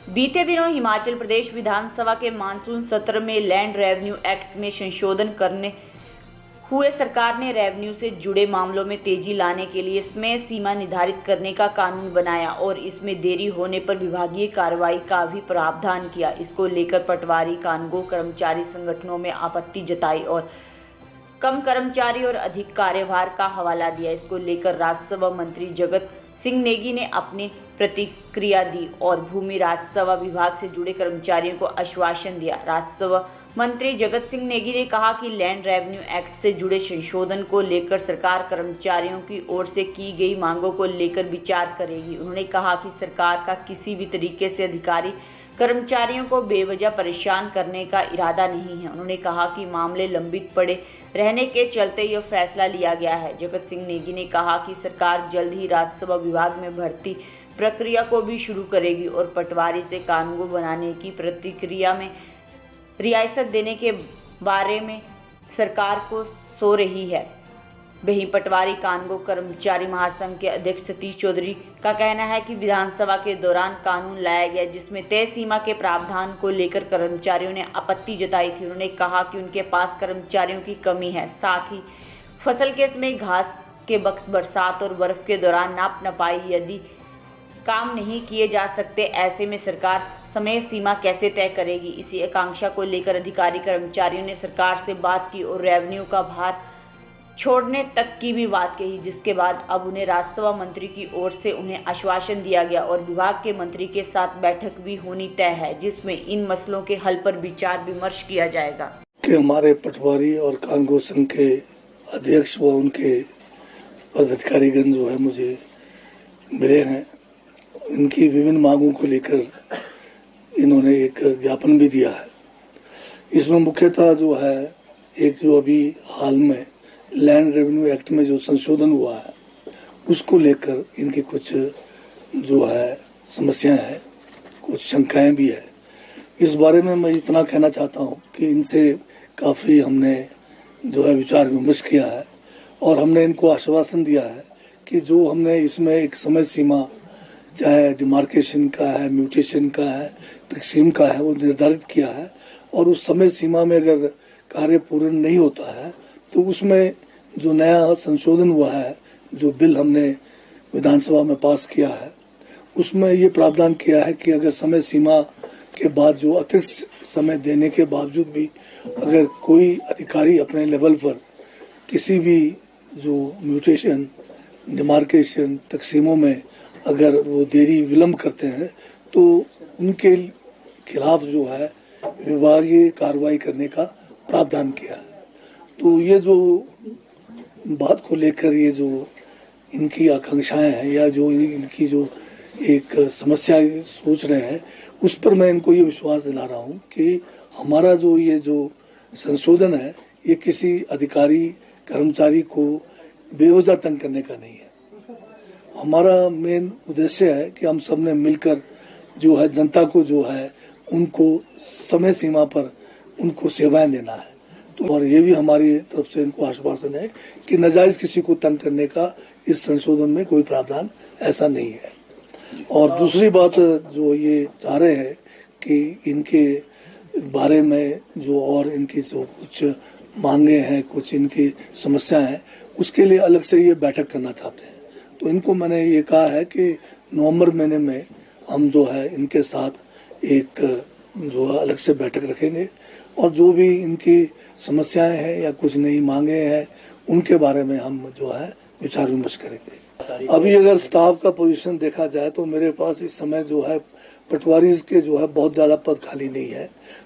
बीते दिनों हिमाचल प्रदेश विधानसभा के मानसून सत्र में लैंड रेवेन्यू एक्ट में संशोधन करने हुए सरकार ने रेवेन्यू से जुड़े मामलों में तेजी लाने के लिए समय सीमा निर्धारित करने का कानून बनाया और इसमें देरी होने पर विभागीय कार्रवाई का भी प्रावधान किया। इसको लेकर पटवारी, कानूनगो कर्मचारी संगठनों में आपत्ति जताई और कम कर्मचारी और अधिक कार्यभार का हवाला दिया। इसको लेकर राज्यसभा मंत्री जगत सिंह नेगी ने अपनी प्रतिक्रिया दी और भूमि राज्यसभा विभाग से जुड़े कर्मचारियों को आश्वासन दिया। राज्यसभा मंत्री जगत सिंह नेगी ने कहा कि लैंड रेवेन्यू एक्ट से जुड़े संशोधन को लेकर सरकार कर्मचारियों की ओर से की गई मांगों को लेकर विचार करेगी। उन्होंने कहा कि सरकार का किसी भी तरीके से अधिकारी कर्मचारियों को बेवजह परेशान करने का इरादा नहीं है। उन्होंने कहा कि मामले लंबित पड़े रहने के चलते यह फैसला लिया गया है। जगत सिंह नेगी ने कहा कि सरकार जल्द ही राज्यसभा विभाग में भर्ती प्रक्रिया को भी शुरू करेगी और पटवारी से कानून बनाने की प्रक्रिया में रियायत देने के बारे में सरकार को सो रही है। वहीं पटवारी कानूनगो कर्मचारी महासंघ के अध्यक्ष सतीश चौधरी का कहना है कि विधानसभा के दौरान कानून लाया गया जिसमें तय सीमा के प्रावधान को लेकर कर्मचारियों ने आपत्ति जताई थी। उन्होंने कहा कि उनके पास कर्मचारियों की कमी है, साथ ही फसल के समय घास के वक्त बरसात और बर्फ के दौरान नाप नपाई यदि काम नहीं किए जा सकते, ऐसे में सरकार समय सीमा कैसे तय करेगी। इसी आकांक्षा को लेकर अधिकारी कर्मचारियों ने सरकार से बात की और रेवेन्यू का भार छोड़ने तक की भी बात कही, जिसके बाद अब उन्हें राज्यसभा मंत्री की ओर से उन्हें आश्वासन दिया गया और विभाग के मंत्री के साथ बैठक भी होनी तय है जिसमें इन मसलों के हल पर विचार विमर्श किया जाएगा। कि हमारे पटवारी और कानूनगो संघ के अध्यक्ष व उनके पदाधिकारीगण जो है मुझे मिले हैं। इनकी विभिन्न मांगों को लेकर इन्होंने एक ज्ञापन भी दिया है। इसमें मुख्यतः जो है एक जो अभी हाल में लैंड रेवेन्यू एक्ट में जो संशोधन हुआ है उसको लेकर इनकी कुछ जो है समस्याएं हैं, कुछ शंकाएं भी है। इस बारे में मैं इतना कहना चाहता हूं कि इनसे काफी हमने जो है विचार विमर्श किया है और हमने इनको आश्वासन दिया है कि जो हमने इसमें एक समय सीमा चाहे डिमार्केशन का है, म्यूटेशन का है, तकसीम का है, वो निर्धारित किया है और उस समय सीमा में अगर कार्य पूर्ण नहीं होता है तो उसमें जो नया संशोधन हुआ है, जो बिल हमने विधानसभा में पास किया है, उसमें ये प्रावधान किया है कि अगर समय सीमा के बाद जो अतिरिक्त समय देने के बावजूद भी अगर कोई अधिकारी अपने लेवल पर किसी भी जो म्यूटेशन, डिमार्केशन, तकसीमों में अगर वो देरी विलम्ब करते हैं तो उनके खिलाफ जो है विभागीय कार्रवाई करने का प्रावधान किया है। तो ये जो बात को लेकर ये जो इनकी आकांक्षाएं हैं या जो इनकी जो एक समस्या सोच रहे हैं उस पर मैं इनको ये विश्वास दिला रहा हूं कि हमारा जो ये जो संशोधन है ये किसी अधिकारी कर्मचारी को बेवजह तंग करने का नहीं है। हमारा मेन उद्देश्य है कि हम सबने मिलकर जो है जनता को जो है उनको समय सीमा पर उनको सेवाएं देना है। तो और ये भी हमारी तरफ से इनको आश्वासन है कि नाजायज किसी को तंग करने का इस संशोधन में कोई प्रावधान ऐसा नहीं है। और दूसरी बात जो ये चाह रहे हैं कि इनके बारे में जो और इनकी जो कुछ मांगे हैं, कुछ इनकी समस्याएं हैं, उसके लिए अलग से ये बैठक करना चाहते हैं। तो इनको मैंने ये कहा है कि नवंबर महीने में हम जो है इनके साथ एक जो अलग से बैठक रखेंगे और जो भी इनकी समस्याएं हैं या कुछ नई मांगे हैं उनके बारे में हम जो है विचार विमर्श करेंगे। अभी अगर स्टाफ का पोजीशन देखा जाए तो मेरे पास इस समय जो है पटवारी के जो है बहुत ज्यादा पद खाली नहीं है,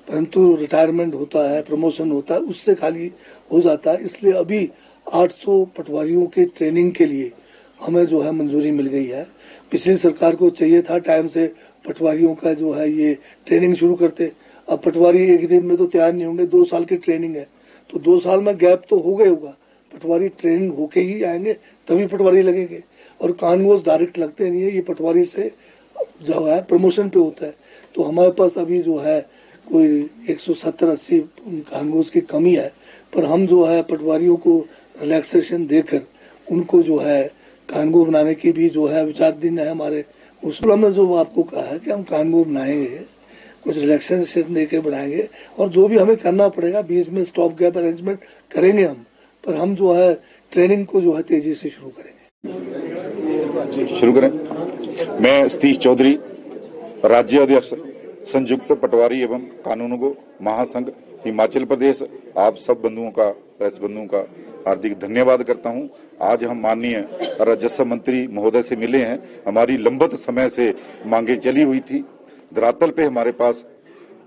परंतु रिटायरमेंट होता है, प्रमोशन होता है, उससे खाली हो जाता है। इसलिए अभी 800 पटवारियों के ट्रेनिंग के लिए हमें जो है मंजूरी मिल गई है। पिछली सरकार को चाहिए था टाइम से पटवारियों का जो है ये ट्रेनिंग शुरू करते। अब पटवारी एक दिन में तो तैयार नहीं होंगे, 2 साल की ट्रेनिंग है तो 2 साल में गैप तो हो गया होगा। पटवारी ट्रेनिंग होके ही आएंगे तभी पटवारी लगेंगे और कानून डायरेक्ट लगते नहीं है, ये पटवारी से जो है प्रमोशन पे होता है। तो हमारे पास अभी जो है कोई 170-80 कानून की कमी है, पर हम जो है पटवारियों को रिलैक्सेशन देकर उनको जो है कानून बनाने की भी जो है विचाराधीन है हमारे उसमें हमने जो आपको कहा है कि हम कानून बनाएंगे, कुछ रिलैक्सेशन देके बनाएंगे और जो भी हमें करना पड़ेगा बीच में स्टॉप गैप अरेंजमेंट करेंगे हम, पर हम जो है ट्रेनिंग को जो है तेजी से शुरू करेंगे। शुरू करें। मैं सतीश चौधरी, राज्य अध्यक्ष संयुक्त पटवारी एवं कानूनगो महासंघ हिमाचल प्रदेश, आप सब बंधुओं का, प्रेस बंधुओं का हार्दिक धन्यवाद करता हूं। आज हम माननीय राजस्व मंत्री महोदय से मिले हैं। हमारी लंबत समय से मांगे चली हुई थी। धरातल पे हमारे पास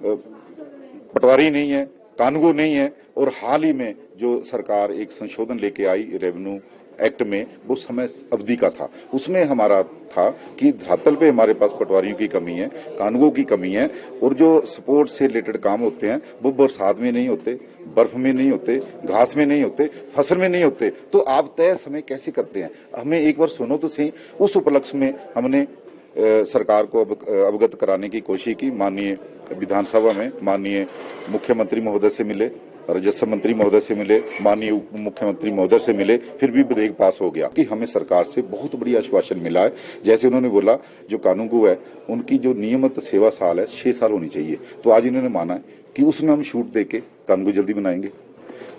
पटवारी नहीं है, कानूनगो नहीं है और हाल ही में जो सरकार एक संशोधन लेके आई रेवेन्यू एक्ट में, वो समय अवधि का था। उसमें हमारा था कि धरातल पे हमारे पास पटवारियों की कमी है, कानूनगो की कमी है और जो सपोर्ट से रिलेटेड काम होते हैं वो बरसात में नहीं होते, बर्फ में नहीं होते, घास में नहीं होते, फसल में नहीं होते। तो आप तय समय कैसे करते हैं? हमें एक बार सुनो तो सही। उस उपलक्ष्य में हमने सरकार को अवगत कराने की कोशिश की। माननीय विधानसभा में माननीय मुख्यमंत्री महोदय से मिले, राजस्व मंत्री महोदय से मिले, माननीय उप मुख्यमंत्री महोदय से मिले, फिर भी विधेयक पास हो गया कि हमें सरकार से बहुत बड़ी आश्वासन मिला है। जैसे उन्होंने बोला जो कानूनगो है उनकी जो नियमित सेवा साल है 6 साल होनी चाहिए, तो आज इन्होंने माना है कि उसमें हम छूट देके कानूनगो जल्दी बनाएंगे।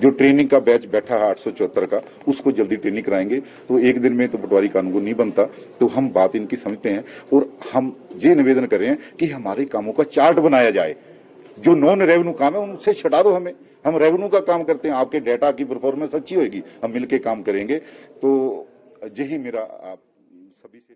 जो ट्रेनिंग का बैच बैठा है 874 का, उसको जल्दी ट्रेनिंग कराएंगे। तो एक दिन में तो पटवारी कानूनगो नहीं बनता। तो हम बात इनकी समझते हैं और हम ये निवेदन कर रहे हैं कि हमारे कामों का चार्ट बनाया जाए। जो नॉन रेवेन्यू काम है उनसे छुड़ा दो हमें, हम रेवेन्यू का काम करते हैं। आपके डेटा की परफॉर्मेंस अच्छी होगी, हम मिलके काम करेंगे। तो यही मेरा आप सभी से